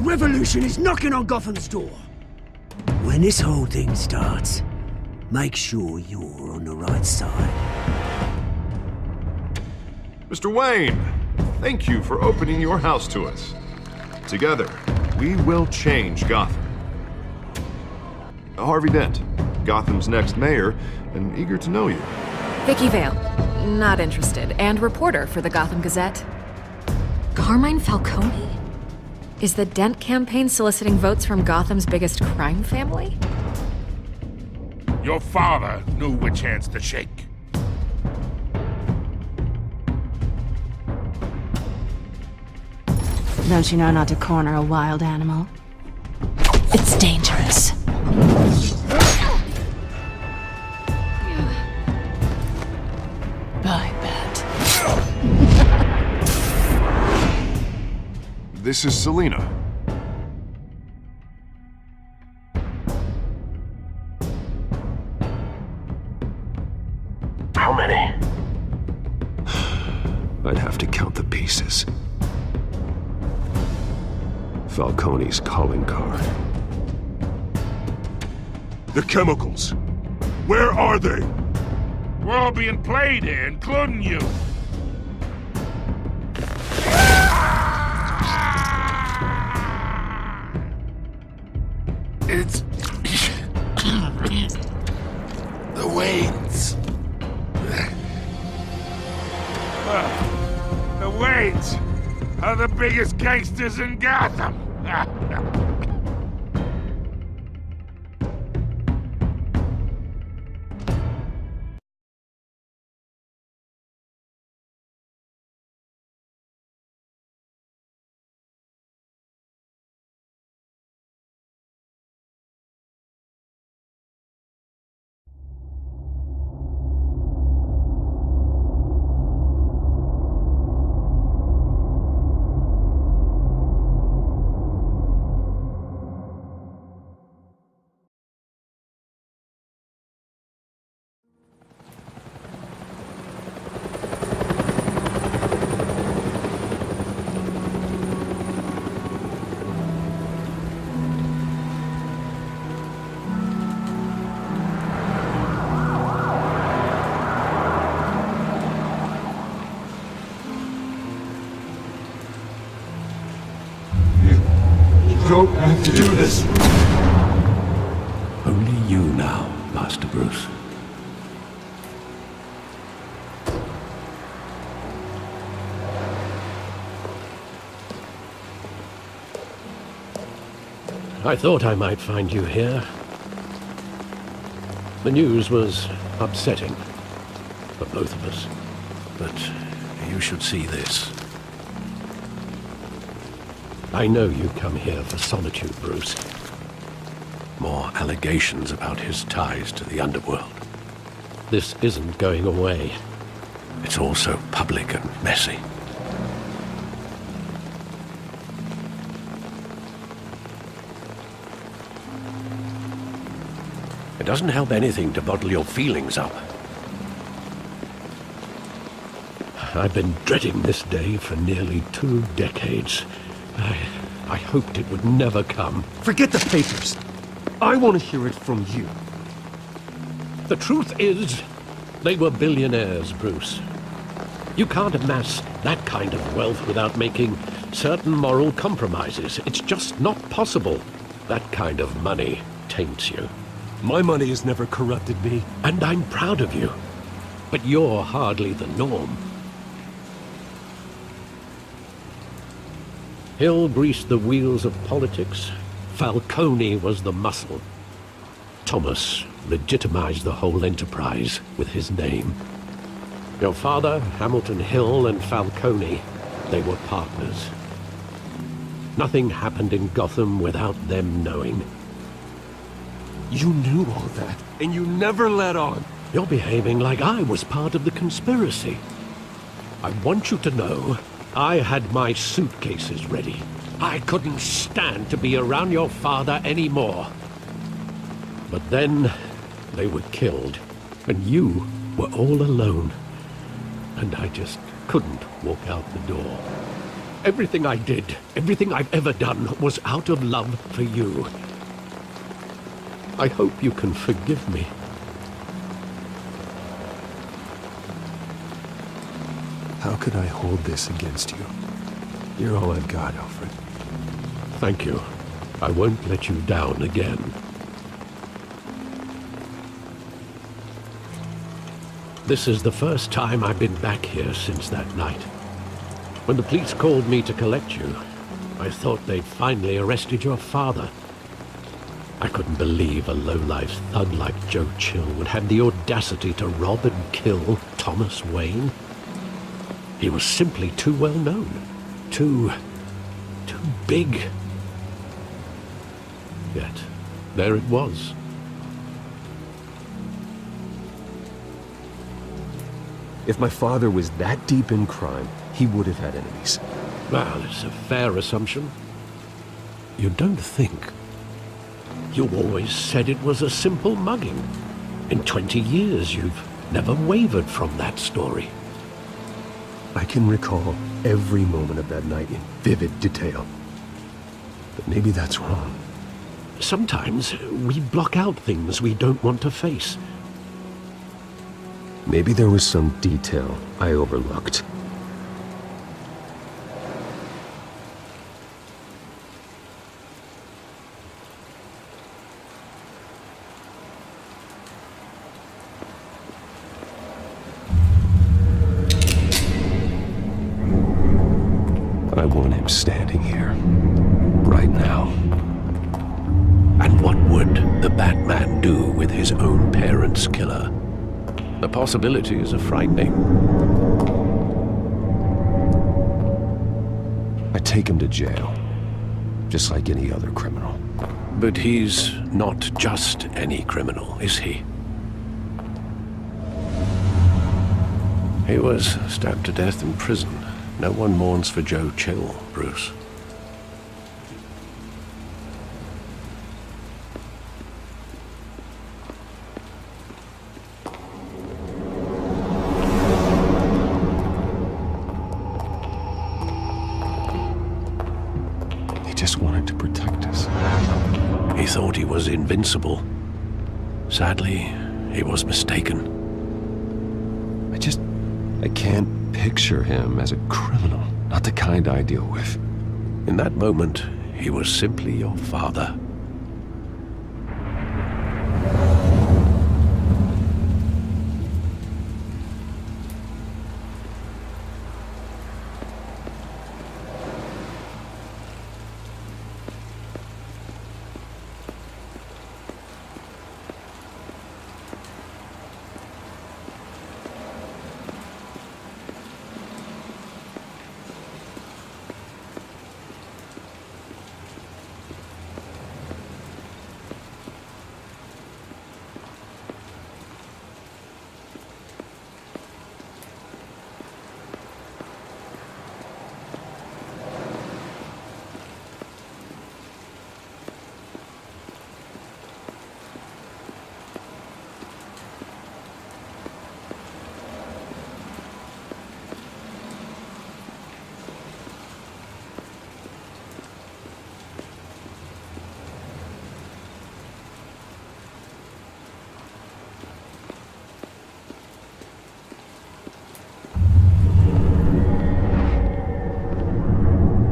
Revolution is knocking on Gotham's door. When this whole thing starts, make sure you're on the right side. Mr. Wayne, thank you for opening your house to us. Together, we will change Gotham. Harvey Dent, Gotham's next mayor, and eager to know you. Vicky Vale, not interested, and reporter for the Gotham Gazette. Carmine Falcone? Is the Dent campaign soliciting votes from Gotham's biggest crime family? Your father knew which hands to shake. Don't you know not to corner a wild animal? It's dangerous. I bet. This is Selina. How many? I'd have to count the pieces. Falcone's calling card. The chemicals. Where are they? We're all being played here, including you. It's... the Waynes. The Waynes are the biggest gangsters in Gotham. Don't have to do this. Only you now, Master Bruce. I thought I might find you here. The news was upsetting for both of us. But you should see this. I know you come here for solitude, Bruce. More allegations about his ties to the underworld. This isn't going away. It's all so public and messy. It doesn't help anything to bottle your feelings up. I've been dreading this day for nearly 2 decades. I hoped it would never come. Forget the papers. I want to hear it from you. The truth is, they were billionaires, Bruce. You can't amass that kind of wealth without making certain moral compromises. It's just not possible. That kind of money taints you. My money has never corrupted me. And I'm proud of you. But you're hardly the norm. Hill greased the wheels of politics. Falcone was the muscle. Thomas legitimized the whole enterprise with his name. Your father, Hamilton Hill, and Falcone, they were partners. Nothing happened in Gotham without them knowing. You knew all that, and you never let on. You're behaving like I was part of the conspiracy. I want you to know, I had my suitcases ready. I couldn't stand to be around your father anymore. But then, they were killed, and you were all alone. And I just couldn't walk out the door. Everything I did, everything I've ever done, was out of love for you. I hope you can forgive me. How could I hold this against you? You're all I've got, Alfred. Thank you. I won't let you down again. This is the first time I've been back here since that night. When the police called me to collect you, I thought they'd finally arrested your father. I couldn't believe a low-life thug like Joe Chill would have the audacity to rob and kill Thomas Wayne. He was simply too well known. Too big. Yet, there it was. If my father was that deep in crime, he would have had enemies. Well, it's a fair assumption. You don't think. You always said it was a simple mugging. In 20 years, you've never wavered from that story. I can recall every moment of that night in vivid detail. But maybe that's wrong. Sometimes we block out things we don't want to face. Maybe there was some detail I overlooked. I want him standing here. Right now. And what would the Batman do with his own parents' killer? The possibilities are frightening. I take him to jail. Just like any other criminal. But he's not just any criminal, is he? He was stabbed to death in prison. No one mourns for Joe Chill, Bruce. He just wanted to protect us. He thought he was invincible. Sadly, he was mistaken. I can't picture him as a criminal. Not the kind I deal with. In that moment, he was simply your father.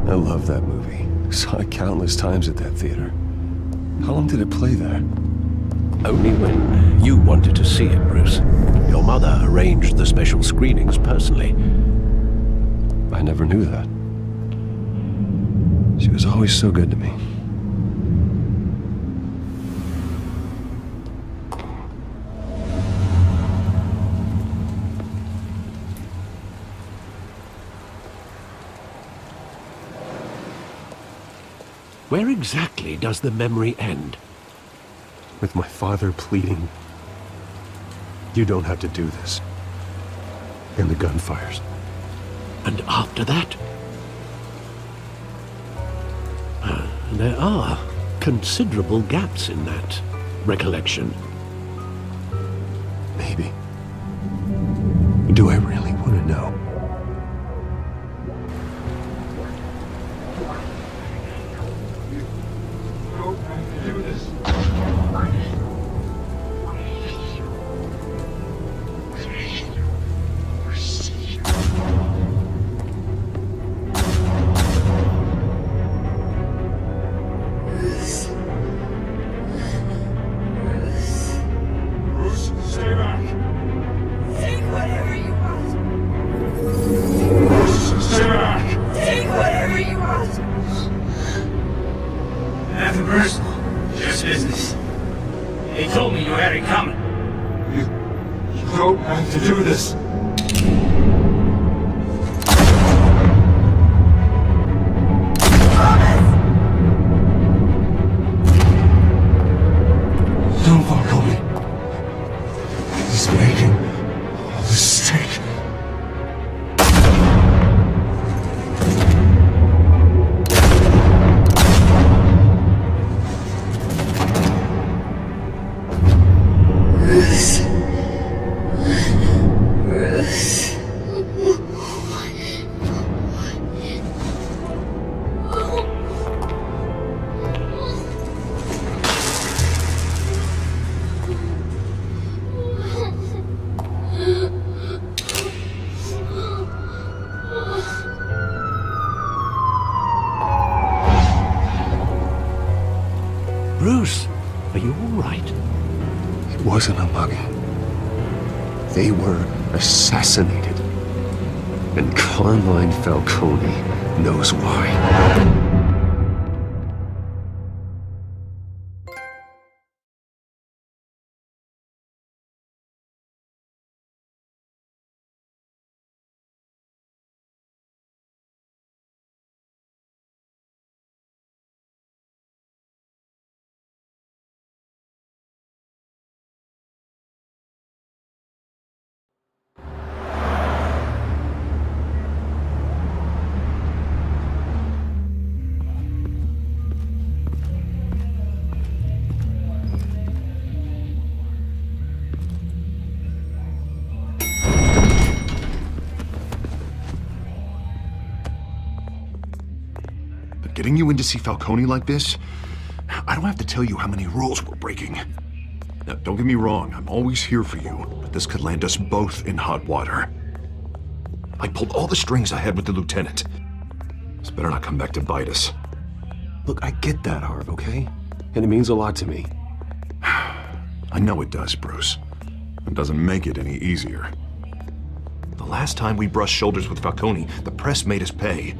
I love that movie. Saw it countless times at that theater. How long did it play there? Only when you wanted to see it, Bruce. Your mother arranged the special screenings personally. I never knew that. She was always so good to me. Where exactly does the memory end? With my father pleading, "You don't have to do this." And the gun fires. And after that? There are considerable gaps in that recollection. Maybe. Do I really want to know? Stay back! Take whatever you want. Stay back! Take whatever you want. Nothing personal. Just business. They told me you had it coming. You don't have to do this. Don't follow me. He's making a mistake. Bruce, are you all right? It wasn't a mugging. They were assassinated. And Carmine Falcone knows why. Getting you in to see Falcone like this? I don't have to tell you how many rules we're breaking. Now, don't get me wrong, I'm always here for you, but this could land us both in hot water. I pulled all the strings I had with the lieutenant. This better not come back to bite us. Look, I get that, Harv, okay? And it means a lot to me. I know it does, Bruce. It doesn't make it any easier. The last time we brushed shoulders with Falcone, the press made us pay.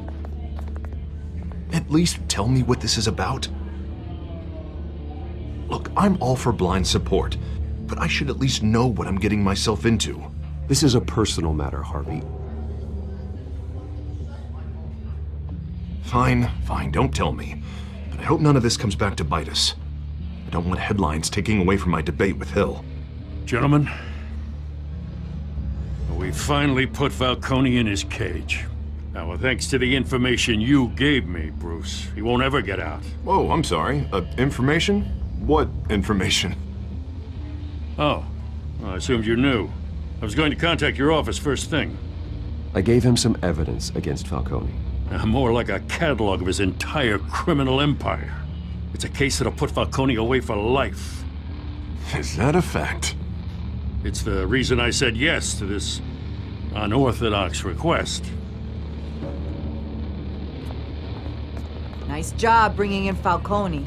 At least tell me what this is about. Look, I'm all for blind support, but I should at least know what I'm getting myself into. This is a personal matter, Harvey. Fine, don't tell me. But I hope none of this comes back to bite us. I don't want headlines taking away from my debate with Hill. Gentlemen, we finally put Falcone in his cage. Now, thanks to the information you gave me, Bruce, he won't ever get out. Whoa, I'm sorry. Information? What information? Oh, well, I assumed you knew. I was going to contact your office first thing. I gave him some evidence against Falcone. More like a catalog of his entire criminal empire. It's a case that'll put Falcone away for life. Is that a fact? It's the reason I said yes to this unorthodox request. Nice job bringing in Falcone.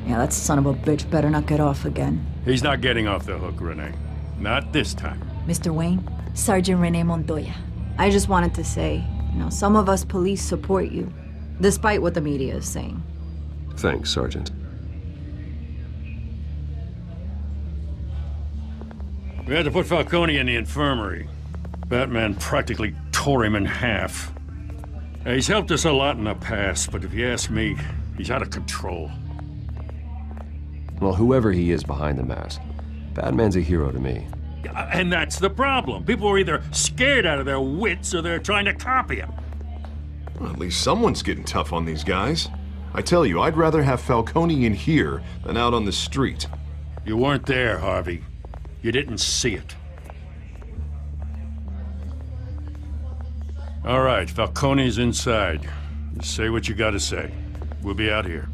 Yeah, that son of a bitch better not get off again. He's not getting off the hook, Renee. Not this time. Mr. Wayne, Sergeant Renee Montoya. I just wanted to say, some of us police support you, despite what the media is saying. Thanks, Sergeant. We had to put Falcone in the infirmary. Batman practically tore him in half. He's helped us a lot in the past, but if you ask me, He's out of control. Well, whoever he is behind the mask, Batman's a hero to me. And that's the problem. People are either scared out of their wits or they're trying to copy him. Well, at least someone's getting tough on these guys. I tell you, I'd rather have Falcone in here than out on the street. You weren't there, Harvey. You didn't see it. All right, Falcone's inside. Just say what you gotta say. We'll be out here.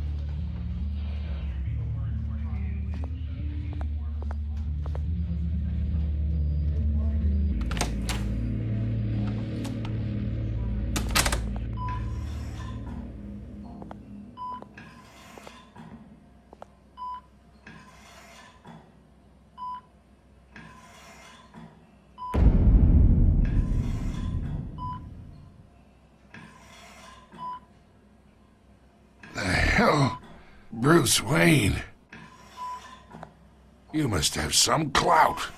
Hell, Bruce Wayne. You must have some clout.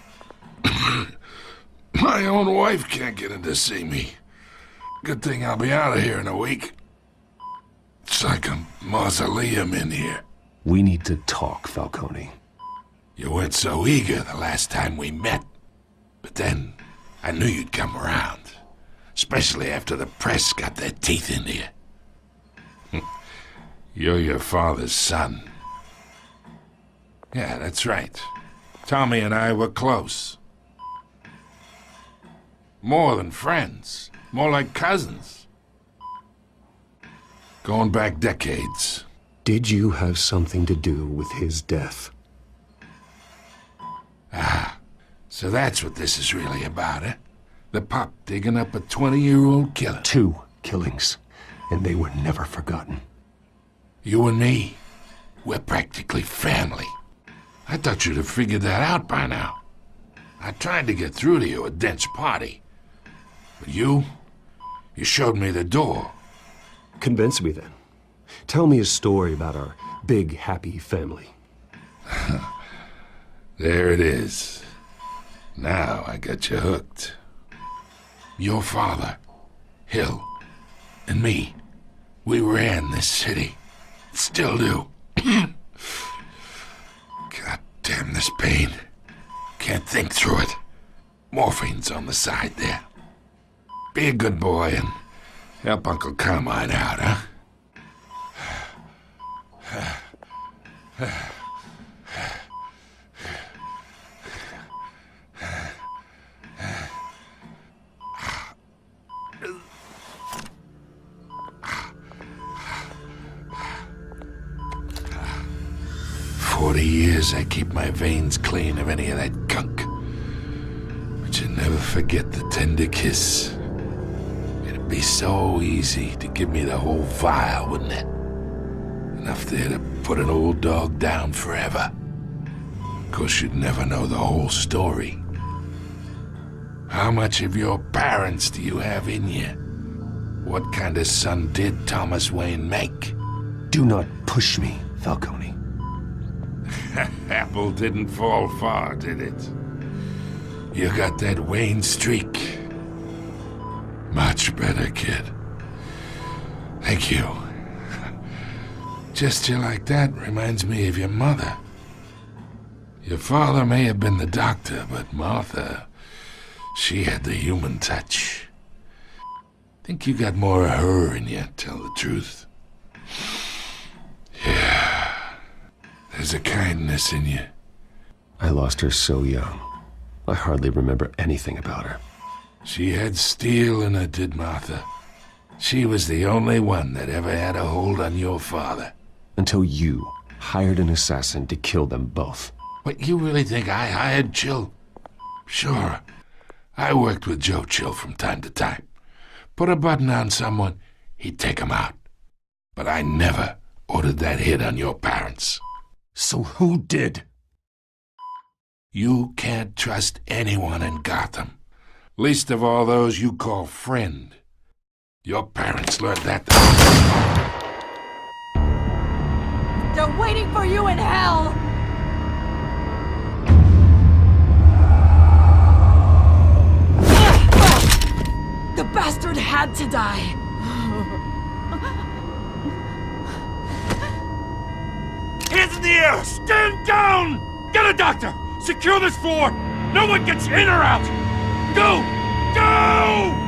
My own wife can't get in to see me. Good thing I'll be out of here in a week. It's like a mausoleum in here. We need to talk, Falcone. You weren't so eager the last time we met. But then, I knew you'd come around. Especially after the press got their teeth into you. You're your father's son. Yeah, that's right. Tommy and I were close. More than friends. More like cousins. Going back decades. Did you have something to do with his death? Ah, so that's what this is really about, eh? The pup digging up a 20-year-old killer. 2 killings, and they were never forgotten. You and me, we're practically family. I thought you'd have figured that out by now. I tried to get through to you at Dent's party. But you showed me the door. Convince me then. Tell me a story about our big, happy family. There it is. Now I got you hooked. Your father, Hill, and me, we ran this city. Still do. God damn this pain. Can't think through it. Morphine's on the side there. Be a good boy and help Uncle Carmine out, huh? 40 years I keep my veins clean of any of that gunk. But you never forget the tender kiss. It'd be so easy to give me the whole vial, wouldn't it? Enough there to put an old dog down forever. Of course, you'd never know the whole story. How much of your parents do you have in you? What kind of son did Thomas Wayne make? Do not push me, Falcone. Apple didn't fall far, did it? You got that Wayne streak. Much better, kid. Thank you. Gesture like that reminds me of your mother. Your father may have been the doctor, but Martha, she had the human touch. Think you got more of her in you, tell the truth. Yeah. There's a kindness in you. I lost her so young. I hardly remember anything about her. She had steel in her, did Martha. She was the only one that ever had a hold on your father. Until you hired an assassin to kill them both. What, you really think I hired Chill? Sure. I worked with Joe Chill from time to time. Put a button on someone, he'd take him out. But I never ordered that hit on your parents. So who did? You can't trust anyone in Gotham. Least of all those you call friend. Your parents learned that. They're waiting for you in hell! The bastard had to die! in the air! Stand down! Get a doctor! Secure this floor! No one gets in or out! Go! Go!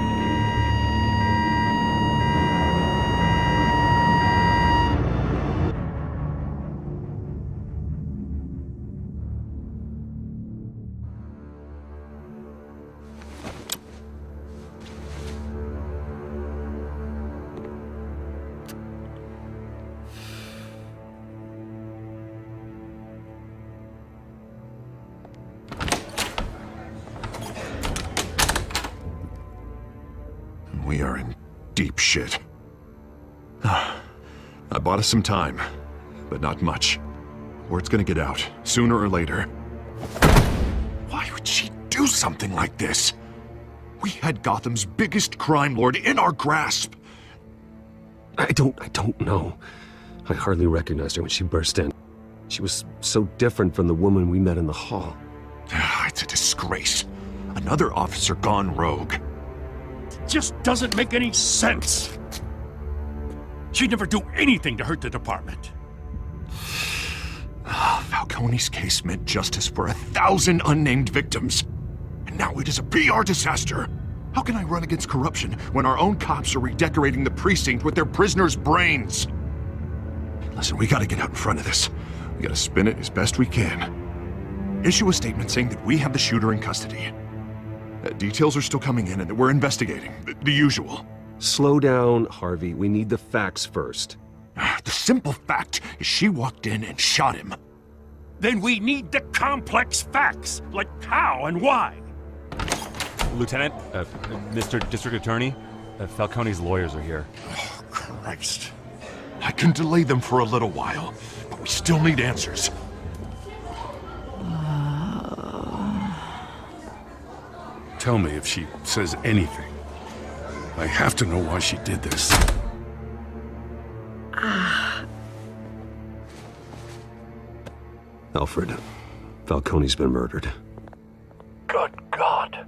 We are in deep shit. I bought us some time, but not much. Word's gonna get out, sooner or later. Why would she do something like this? We had Gotham's biggest crime lord in our grasp. I don't know. I hardly recognized her when she burst in. She was so different from the woman we met in the hall. It's a disgrace. Another officer gone rogue. Just doesn't make any sense. She'd never do anything to hurt the department. Falcone's case meant justice for 1,000 unnamed victims. And now it is a PR disaster. How can I run against corruption when our own cops are redecorating the precinct with their prisoners' brains? Listen, we gotta get out in front of this. We gotta spin it as best we can. Issue a statement saying that we have the shooter in custody. Details are still coming in and that we're investigating. The usual. Slow down, Harvey. We need the facts first. The simple fact is she walked in and shot him. Then we need the complex facts, like how and why. Lieutenant, Mr. District Attorney, Falcone's lawyers are here. Oh, Christ. I can delay them for a little while, but we still need answers. Tell me if she says anything. I have to know why she did this. Alfred, Falcone's been murdered. Good God.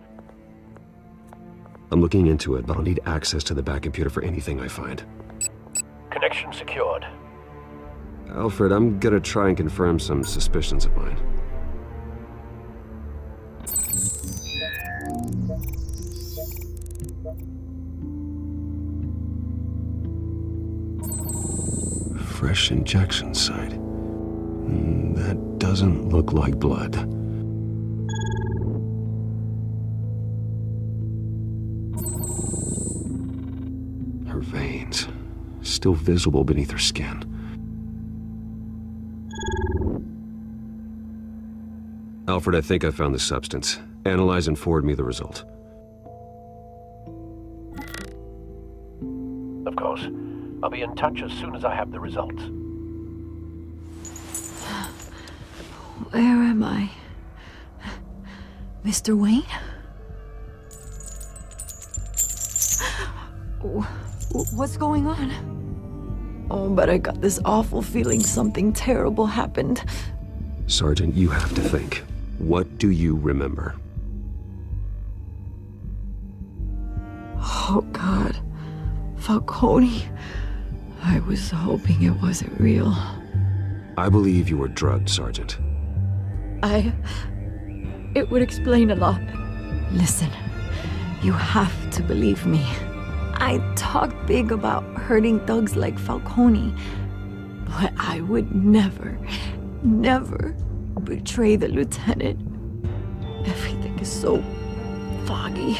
I'm looking into it, but I'll need access to the back computer for anything I find. Connection secured. Alfred, I'm gonna try and confirm some suspicions of mine. Fresh injection site. That doesn't look like blood. Her veins, still visible beneath her skin. Alfred, I think I found the substance. Analyze and forward me the result. Of course. I'll be in touch as soon as I have the results. Where am I? Mr. Wayne? What's going on? Oh, but I got this awful feeling something terrible happened. Sergeant, you have to think. What do you remember? Oh, God. Falcone. I was hoping it wasn't real. I believe you were drugged, Sergeant. It would explain a lot. Listen, you have to believe me. I talked big about hurting thugs like Falcone, but I would never betray the lieutenant. Everything is so foggy.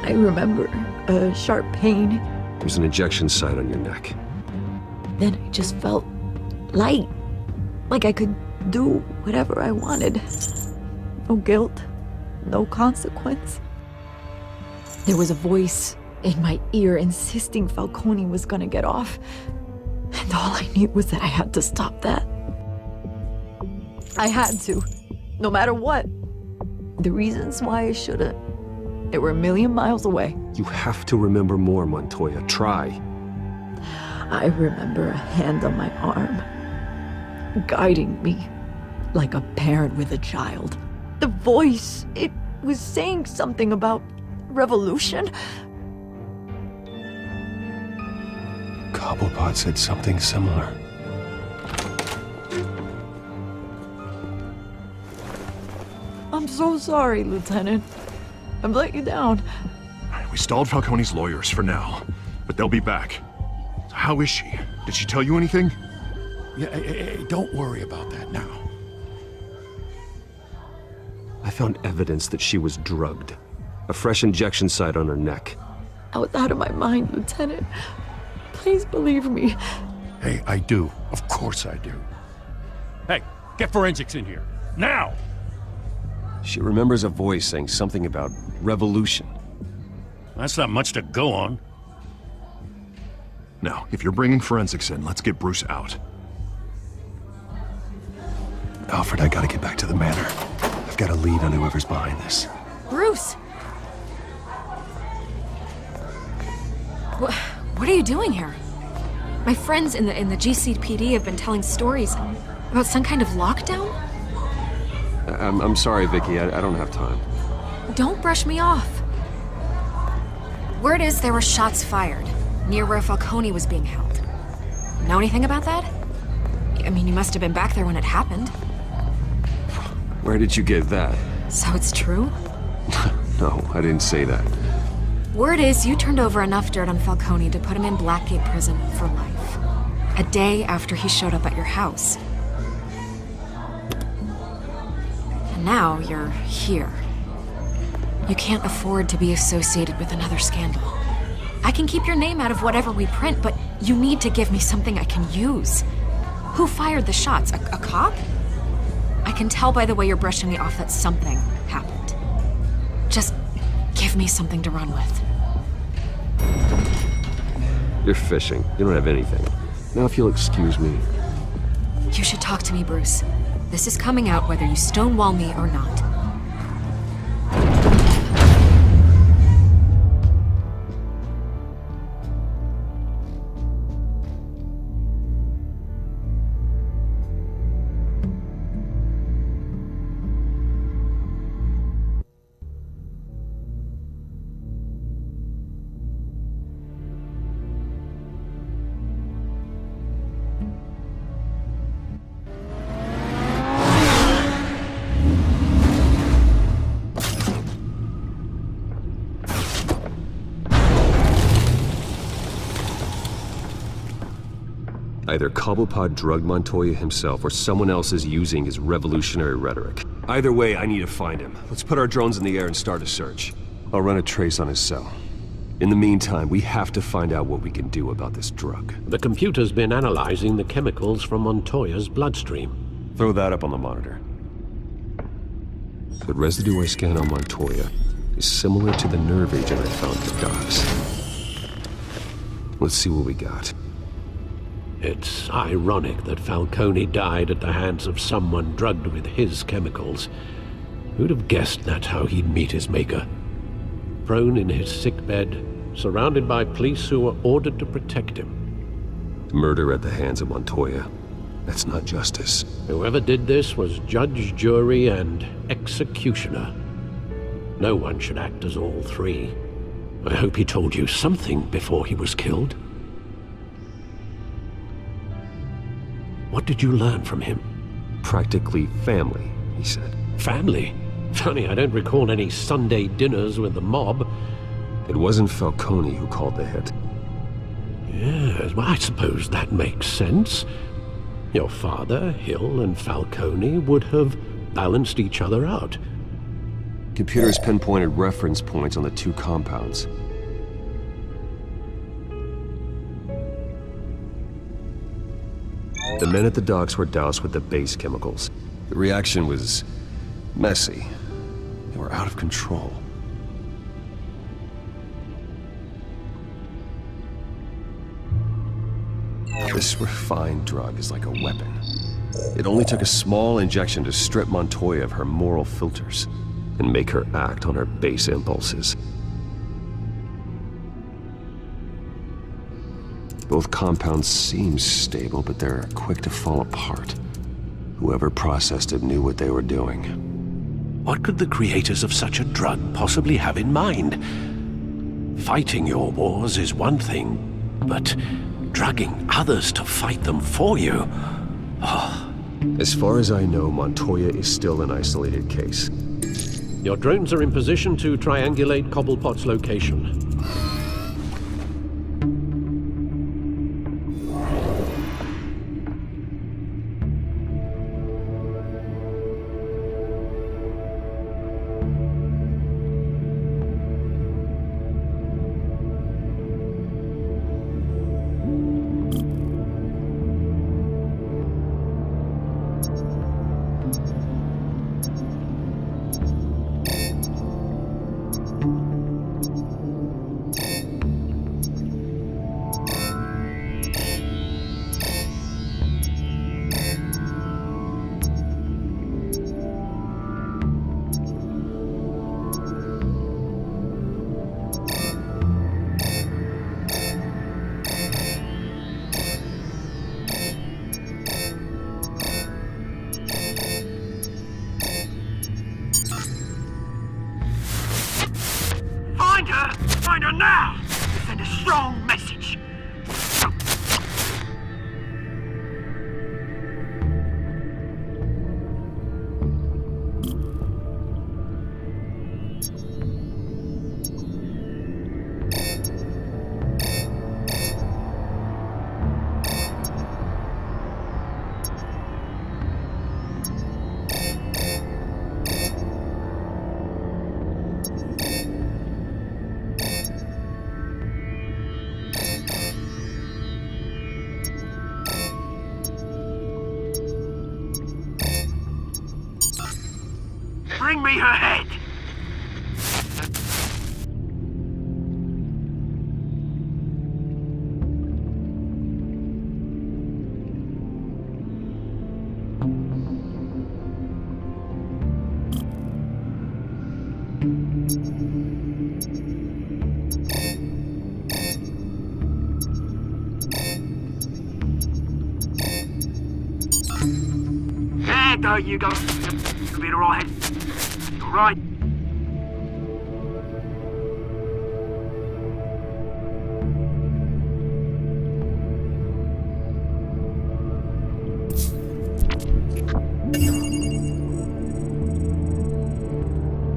I remember a sharp pain. There's an injection site on your neck. Then I just felt light, like I could do whatever I wanted. No guilt, no consequence. There was a voice in my ear insisting Falcone was gonna get off. And all I knew was that I had to stop that. I had to, no matter what. The reasons why I shouldn't, they were a million miles away. You have to remember more, Montoya. Try. I remember a hand on my arm, guiding me like a parent with a child. The voice, it was saying something about revolution. Cobblepot said something similar. so sorry, Lieutenant. I've let you down. We stalled Falcone's lawyers for now, but they'll be back. How is she? Did she tell you anything? Yeah, hey, don't worry about that now. I found evidence that she was drugged. A fresh injection site on her neck. I was out of my mind, Lieutenant. Please believe me. Hey, I do. Of course I do. Hey, get forensics in here. Now! She remembers a voice saying something about revolution. That's not much to go on. Now, if you're bringing forensics in, let's get Bruce out. Alfred, I gotta get back to the manor. I've got a lead on whoever's behind this. Bruce! What are you doing here? My friends in the GCPD have been telling stories about some kind of lockdown? I'm sorry, Vicky. I don't have time. Don't brush me off. Word is there were shots fired near where Falcone was being held. Know anything about that? I mean, you must have been back there when it happened. Where did you get that? So it's true? No, I didn't say that. Word is you turned over enough dirt on Falcone to put him in Blackgate Prison for life. A day after he showed up at your house. And now you're here. You can't afford to be associated with another scandal. I can keep your name out of whatever we print, but you need to give me something I can use. Who fired the shots? A cop? I can tell by the way you're brushing me off that something happened. Just give me something to run with. You're fishing. You don't have anything. Now if you'll excuse me. You should talk to me, Bruce. This is coming out whether you stonewall me or not. Either Cobblepot drugged Montoya himself, or someone else is using his revolutionary rhetoric. Either way, I need to find him. Let's put our drones in the air and start a search. I'll run a trace on his cell. In the meantime, we have to find out what we can do about this drug. The computer's been analyzing the chemicals from Montoya's bloodstream. Throw that up on the monitor. The residue I scanned on Montoya is similar to the nerve agent I found at the docks. Let's see what we got. It's ironic that Falcone died at the hands of someone drugged with his chemicals. Who'd have guessed that's how he'd meet his maker? Prone in his sickbed, surrounded by police who were ordered to protect him. Murder at the hands of Montoya. That's not justice. Whoever did this was judge, jury, and executioner. No one should act as all three. I hope he told you something before he was killed. What did you learn from him? Practically family, he said. Family? Funny, I don't recall any Sunday dinners with the mob. It wasn't Falcone who called the hit. Yes, well, I suppose that makes sense. Your father, Hill, and Falcone would have balanced each other out. Computers pinpointed reference points on the two compounds. The men at the docks were doused with the base chemicals. The reaction was messy. They were out of control. This refined drug is like a weapon. It only took a small injection to strip Montoya of her moral filters and make her act on her base impulses. Both compounds seem stable, but they're quick to fall apart. Whoever processed it knew what they were doing. What could the creators of such a drug possibly have in mind? Fighting your wars is one thing, but drugging others to fight them for you? Oh. As far as I know, Montoya is still an isolated case. Your drones are in position to triangulate Cobblepot's location. Find her now! Send a strong message! Bring me her head! There you go. You'll be alright. Alright.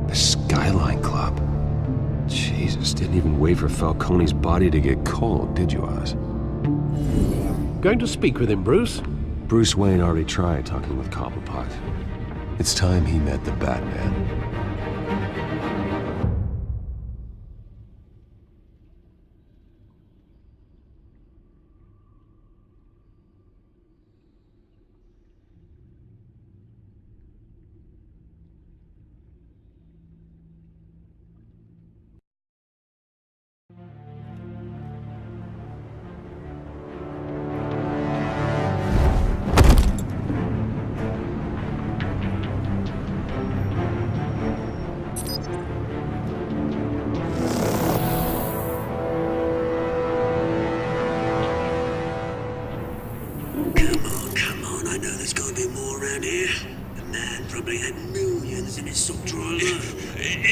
The Skyline Club. Jesus, didn't even wait for Falcone's body to get cold, did you, Oz? Going to speak with him, Bruce? Bruce Wayne already tried talking with Cobblepot. It's time he met the Batman.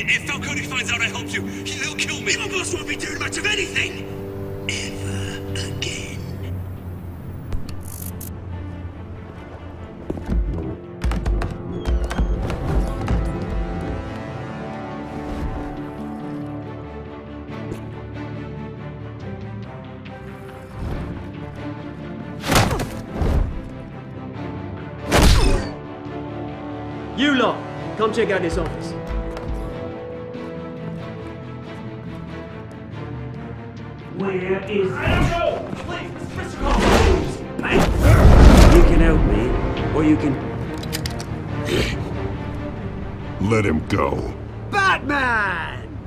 If Falcone finds out I helped you, he'll kill me. My boss won't be doing much of anything. Ever again. You lot, come check out this office. Where is Go! Please, Mr. Collins! You can help me, or you can... Let him go. Batman!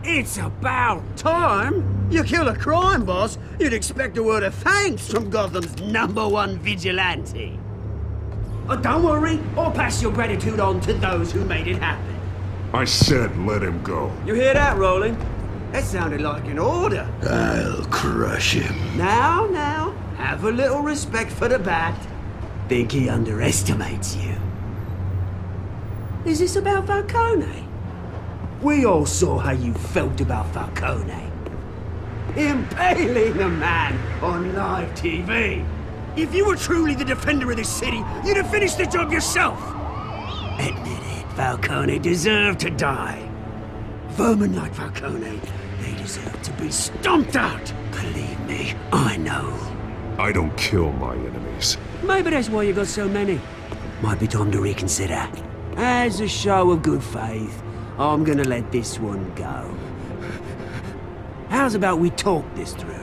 It's about time! You kill a crime boss, you'd expect a word of thanks from Gotham's #1 vigilante. Don't worry, I'll pass your gratitude on to those who made it happen. I said let him go. You hear that, Roland? That sounded like an order. I'll crush him. Now, have a little respect for the Bat. Think he underestimates you. Is this about Falcone? We all saw how you felt about Falcone. Impaling a man on live TV. If you were truly the defender of this city, you'd have finished the job yourself. Admit it. Falcone deserved to die. Vermin like Falcone, they deserve to be stomped out. Believe me, I know. I don't kill my enemies. Maybe that's why you got so many. Might be time to reconsider. As a show of good faith, I'm gonna let this one go. How's about we talk this through?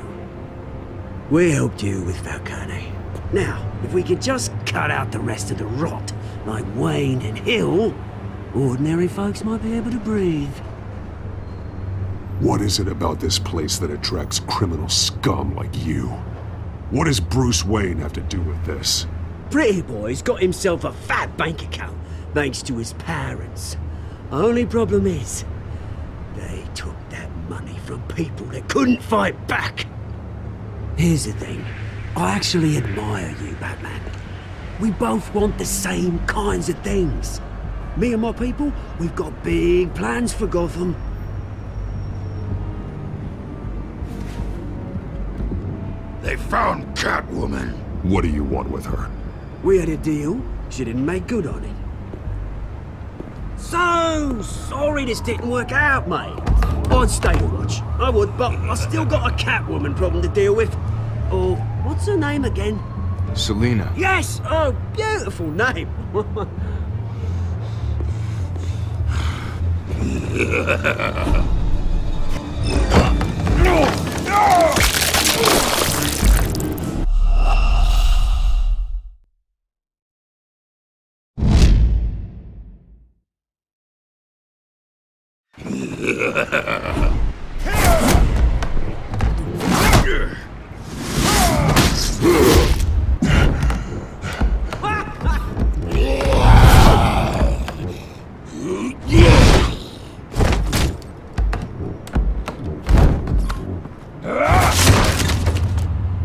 We helped you with Falcone. Now, if we could just cut out the rest of the rot, like Wayne and Hill, ordinary folks might be able to breathe. What is it about this place that attracts criminal scum like you? What does Bruce Wayne have to do with this? Pretty Boy's got himself a fat bank account, thanks to his parents. Only problem is, they took that money from people that couldn't fight back. Here's the thing. I actually admire you, Batman. We both want the same kinds of things. Me and my people, we've got big plans for Gotham. They found Catwoman. What do you want with her? We had a deal. She didn't make good on it. So sorry this didn't work out, mate. I'd stay to watch. I would, but I still got a Catwoman problem to deal with. Oh, what's her name again? Selina. Yes! Oh, beautiful name.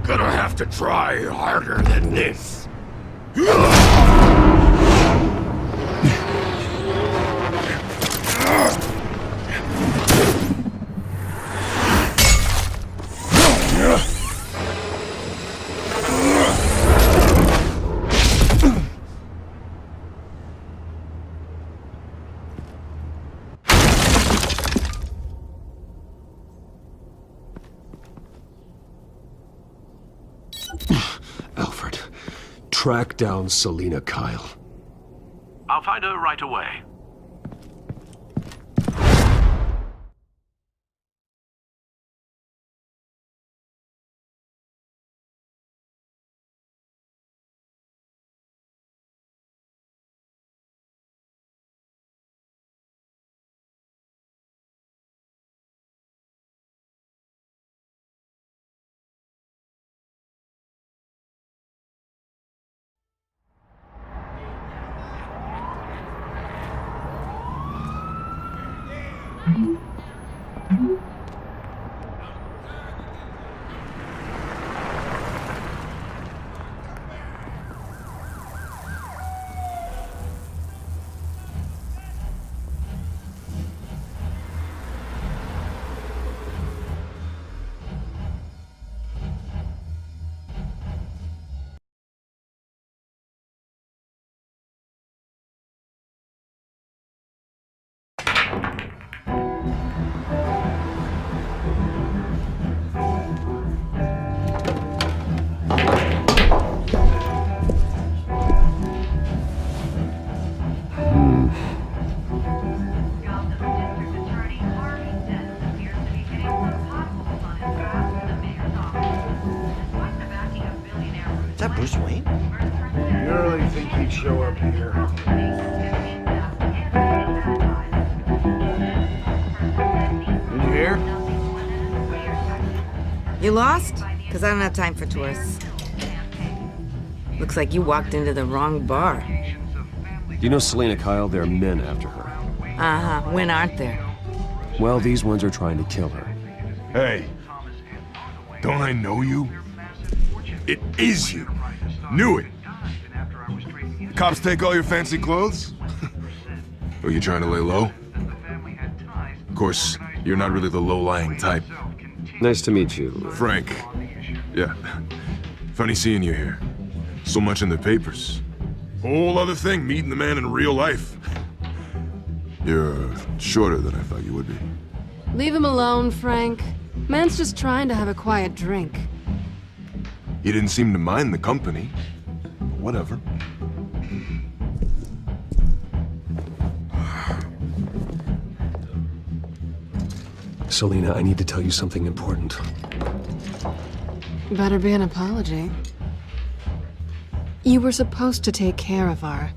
Gonna have to try harder than this. Alfred, track down Selina Kyle. I'll find her right away. Is that Bruce Wayne? You really think he'd show up here? Did you hear? You lost? Because I don't have time for tourists. Looks like you walked into the wrong bar. Do you know Selina Kyle? There are men after her. Uh-huh. When aren't there? Well, these ones are trying to kill her. Hey, don't I know you? It is you. Knew it. Cops take all your fancy clothes? Are you trying to lay low? Of course, you're not really the low-lying type. Nice to meet you. Frank. Yeah. Funny seeing you here. So much in the papers. Whole other thing, meeting the man in real life. You're shorter than I thought you would be. Leave him alone, Frank. Man's just trying to have a quiet drink. He didn't seem to mind the company. But whatever. Selina, I need to tell you something important. Better be an apology. You were supposed to take care of our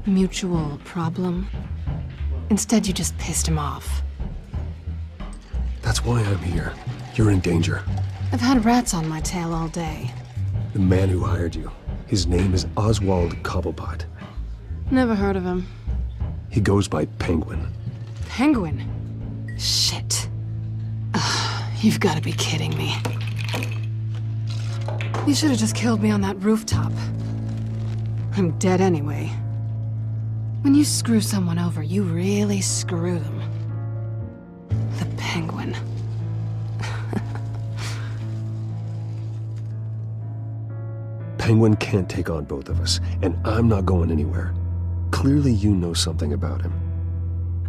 mutual problem. Instead, you just pissed him off. That's why I'm here. You're in danger. I've had rats on my tail all day. The man who hired you, his name is Oswald Cobblepot. Never heard of him. He goes by Penguin. Penguin? Shit. You've got to be kidding me. You should have just killed me on that rooftop. I'm dead anyway. When you screw someone over, you really screw them. The Penguin. Penguin can't take on both of us, and I'm not going anywhere. Clearly you know something about him.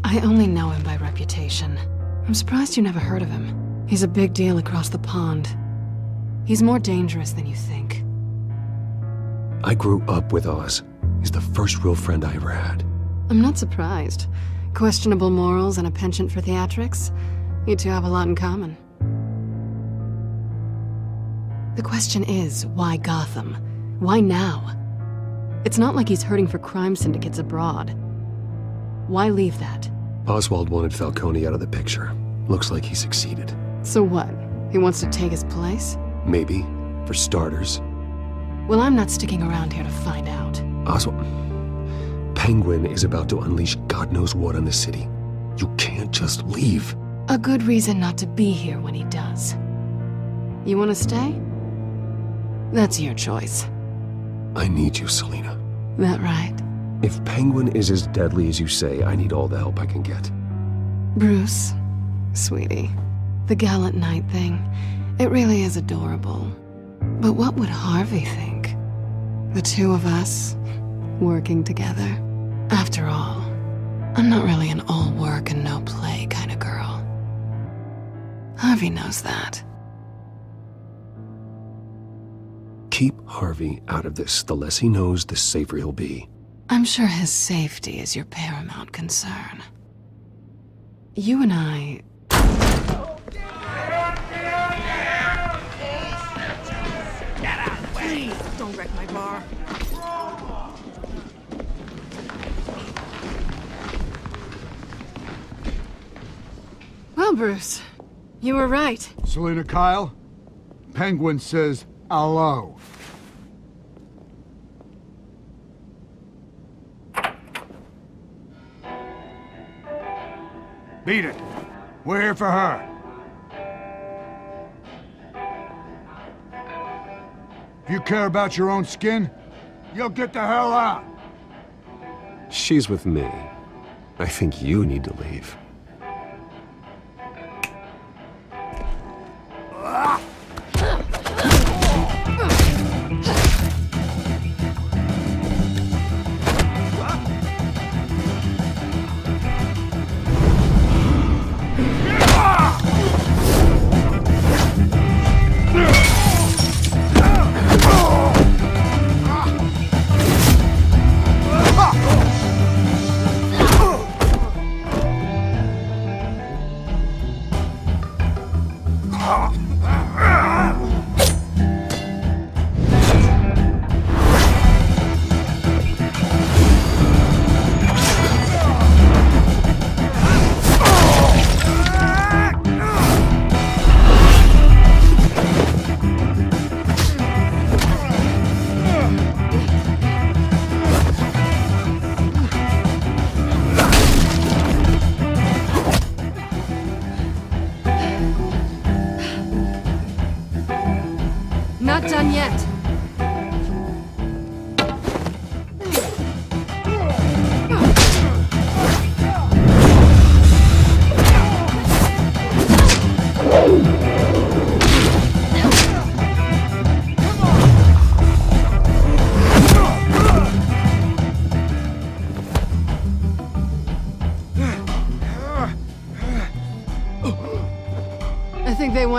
I only know him by reputation. I'm surprised you never heard of him. He's a big deal across the pond. He's more dangerous than you think. I grew up with Oz. He's the first real friend I ever had. I'm not surprised. Questionable morals and a penchant for theatrics. You two have a lot in common. The question is, why Gotham? Why now? It's not like he's hurting for crime syndicates abroad. Why leave that? Oswald wanted Falcone out of the picture. Looks like he succeeded. So what? He wants to take his place? Maybe, for starters. Well, I'm not sticking around here to find out. Oswald... Penguin is about to unleash God knows what on the city. You can't just leave. A good reason not to be here when he does. You want to stay? That's your choice. I need you, Selina. That right? If Penguin is as deadly as you say, I need all the help I can get. Bruce, sweetie, the gallant knight thing, it really is adorable. But what would Harvey think? The two of us, working together. After all, I'm not really an all work and no play kind of girl. Harvey knows that. Keep Harvey out of this. The less he knows, the safer he'll be. I'm sure his safety is your paramount concern. You and I... Get out of the way! Please, don't wreck my bar. Well, Bruce, you were right. Selina Kyle, Penguin says hello. Beat it. We're here for her. If you care about your own skin, you'll get the hell out. She's with me. I think you need to leave.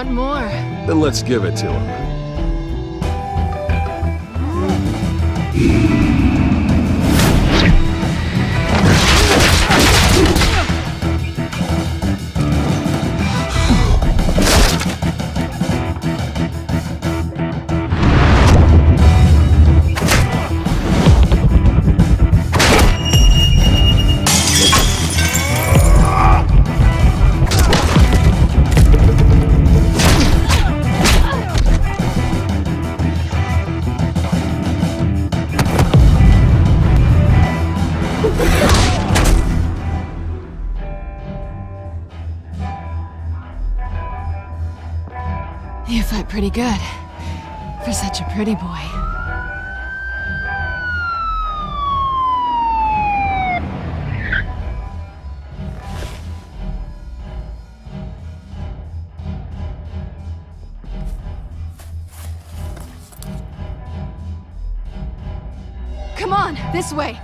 want more. Then let's give it to him. You fight pretty good. For such a pretty boy. Come on, this way.